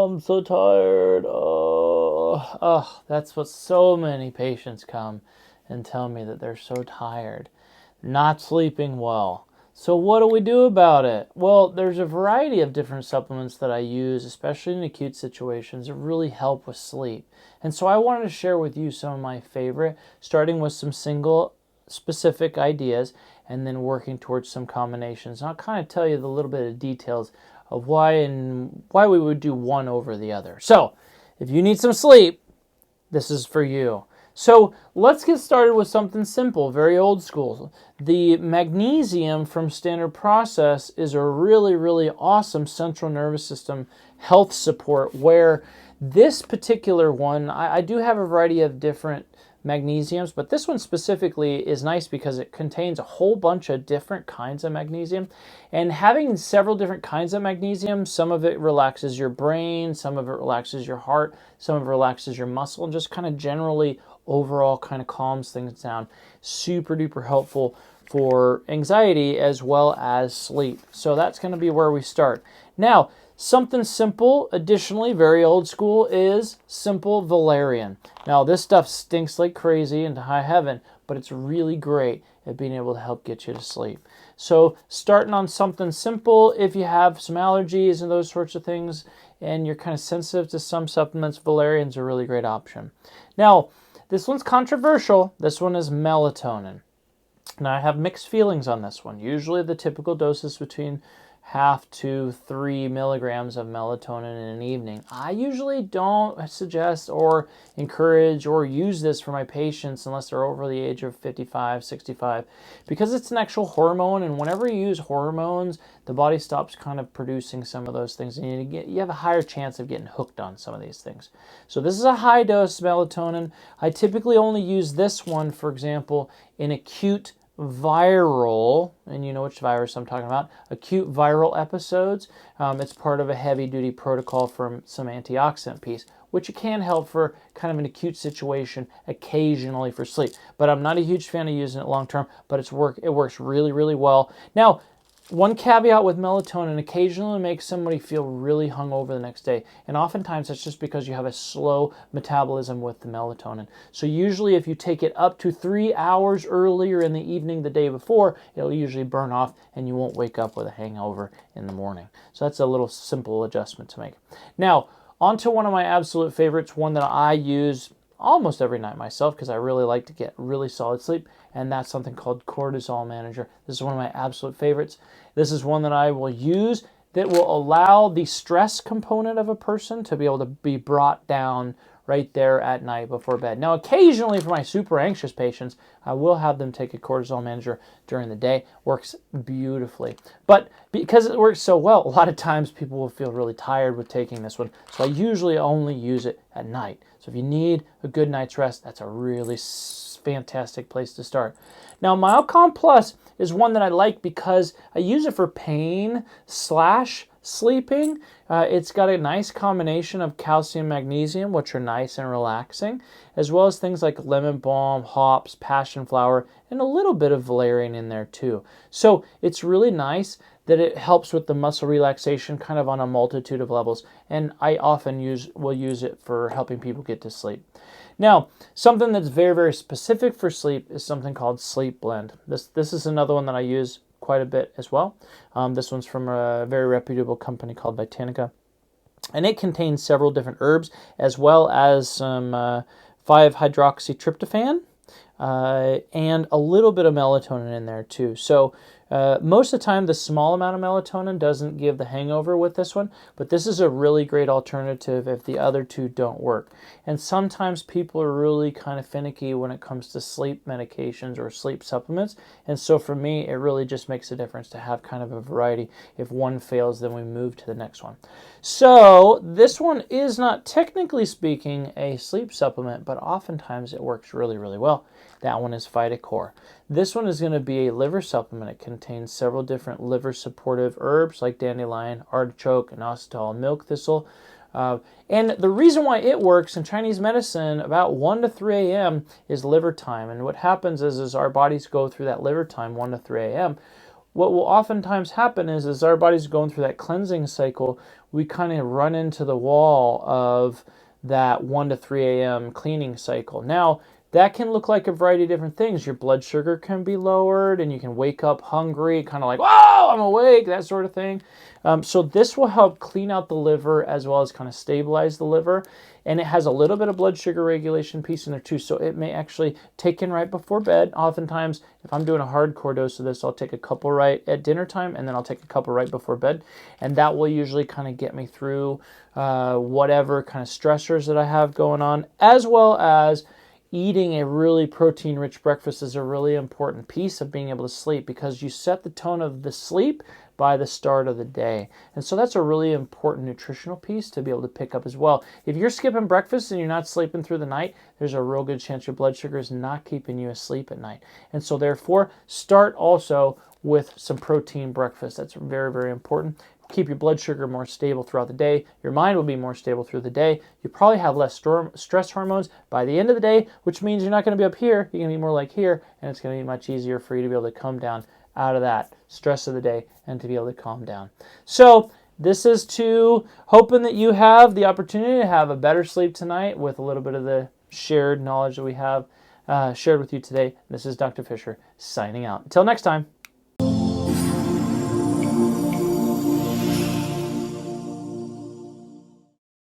Oh, I'm so tired. Oh, that's what so many patients come and tell me that they're so tired, not sleeping well. So what do we do about it? Well, there's a variety of different supplements that I use, especially in acute situations, that really help with sleep. And so I wanted to share with you some of my favorite, starting with some single specific ideas and then working towards some combinations. And I'll kind of tell you the little bit of details of why we would do one over the other. So, if you need some sleep, this is for you. So let's get started with something simple, very old school. The magnesium from Standard Process is a really, really awesome central nervous system health support where this particular one, I do have a variety of different magnesiums, but this one specifically is nice because it contains a whole bunch of different kinds of magnesium. And having several different kinds of magnesium, some of it relaxes your brain, some of it relaxes your heart, some of it relaxes your muscle, and just kind of generally overall kind of calms things down. Super duper helpful for anxiety as well as sleep. So that's going to be where we start. Now, something simple, additionally, very old school, is simple valerian. Now, this stuff stinks like crazy into high heaven, but it's really great at being able to help get you to sleep. So, starting on something simple, if you have some allergies and those sorts of things, and you're kind of sensitive to some supplements, valerian's a really great option. Now, this one's controversial. This one is melatonin. Now, I have mixed feelings on this one. Usually the typical dose is between 0.5 to 3 milligrams of melatonin in an evening. I usually don't suggest or encourage or use this for my patients unless they're over the age of 55, 65, because it's an actual hormone, and whenever you use hormones, the body stops kind of producing some of those things, and you have a higher chance of getting hooked on some of these things. So this is a high dose melatonin. I typically only use this one, for example, in acute viral, and you know which virus I'm talking about, acute viral episodes. It's part of a heavy-duty protocol for some antioxidant piece, which can help for kind of an acute situation occasionally for sleep. But I'm not a huge fan of using it long-term, but it works really, really well. Now, one caveat with melatonin, occasionally makes somebody feel really hungover the next day. And oftentimes that's just because you have a slow metabolism with the melatonin. So usually if you take it up to 3 hours earlier in the evening the day before, it'll usually burn off and you won't wake up with a hangover in the morning. So that's a little simple adjustment to make. Now, on to one of my absolute favorites, one that I use almost every night myself because I really like to get really solid sleep, and that's something called Cortisol Manager. This is one of my absolute favorites. This is one that I will use that will allow the stress component of a person to be able to be brought down right there at night before bed. Now, occasionally for my super anxious patients, I will have them take a Cortisol Manager during the day. Works beautifully. But because it works so well, a lot of times people will feel really tired with taking this one. So I usually only use it at night. So if you need a good night's rest, that's a really fantastic place to start. Now, Myom Plus is one that I like because I use it for pain / sleeping. It's got a nice combination of calcium, magnesium, which are nice and relaxing, as well as things like lemon balm, hops, passion flower, and a little bit of valerian in there too. So it's really nice that it helps with the muscle relaxation kind of on a multitude of levels, and I often will use it for helping people get to sleep. Now, something that's very, very specific for sleep is something called Sleep Blend. This is another one that I use quite a bit as well. This one's from a very reputable company called Botanica, and it contains several different herbs as well as some 5-hydroxytryptophan and a little bit of melatonin in there too. So most of the time, the small amount of melatonin doesn't give the hangover with this one, but this is a really great alternative if the other two don't work. And sometimes people are really kind of finicky when it comes to sleep medications or sleep supplements, and so for me, it really just makes a difference to have kind of a variety. If one fails, then we move to the next one. So this one is not, technically speaking, a sleep supplement, but oftentimes it works really, really well. That one is PhytoCore. This one is going to be a liver supplement. It contains several different liver supportive herbs like dandelion, artichoke, inositol, milk thistle. And the reason why it works in Chinese medicine about 1 to 3 a.m. is liver time. And what happens is our bodies go through that liver time, 1 to 3 a.m., what will oftentimes happen is as our body's going through that cleansing cycle, we kind of run into the wall of that 1 to 3 a.m. cleaning cycle. Now, that can look like a variety of different things. Your blood sugar can be lowered, and you can wake up hungry, kind of like, whoa, I'm awake, that sort of thing. So this will help clean out the liver as well as kind of stabilize the liver. And it has a little bit of blood sugar regulation piece in there too. So it may actually take in right before bed. Oftentimes, if I'm doing a hardcore dose of this, I'll take a couple right at dinner time, and then I'll take a couple right before bed. And that will usually kind of get me through whatever kind of stressors that I have going on, as well as eating a really protein-rich breakfast is a really important piece of being able to sleep, because you set the tone of the sleep by the start of the day. And so that's a really important nutritional piece to be able to pick up as well. If you're skipping breakfast and you're not sleeping through the night, there's a real good chance your blood sugar is not keeping you asleep at night. And so therefore, start also with some protein breakfast. That's very, very important. Keep your blood sugar more stable throughout the day. Your mind will be more stable through the day. You probably have less stress hormones by the end of the day, which means you're not going to be up here. You're going to be more like here, and it's going to be much easier for you to be able to come down out of that stress of the day and to be able to calm down. So this is to hoping that you have the opportunity to have a better sleep tonight with a little bit of the shared knowledge that we have shared with you today. This is Dr. Fisher signing out. Until next time.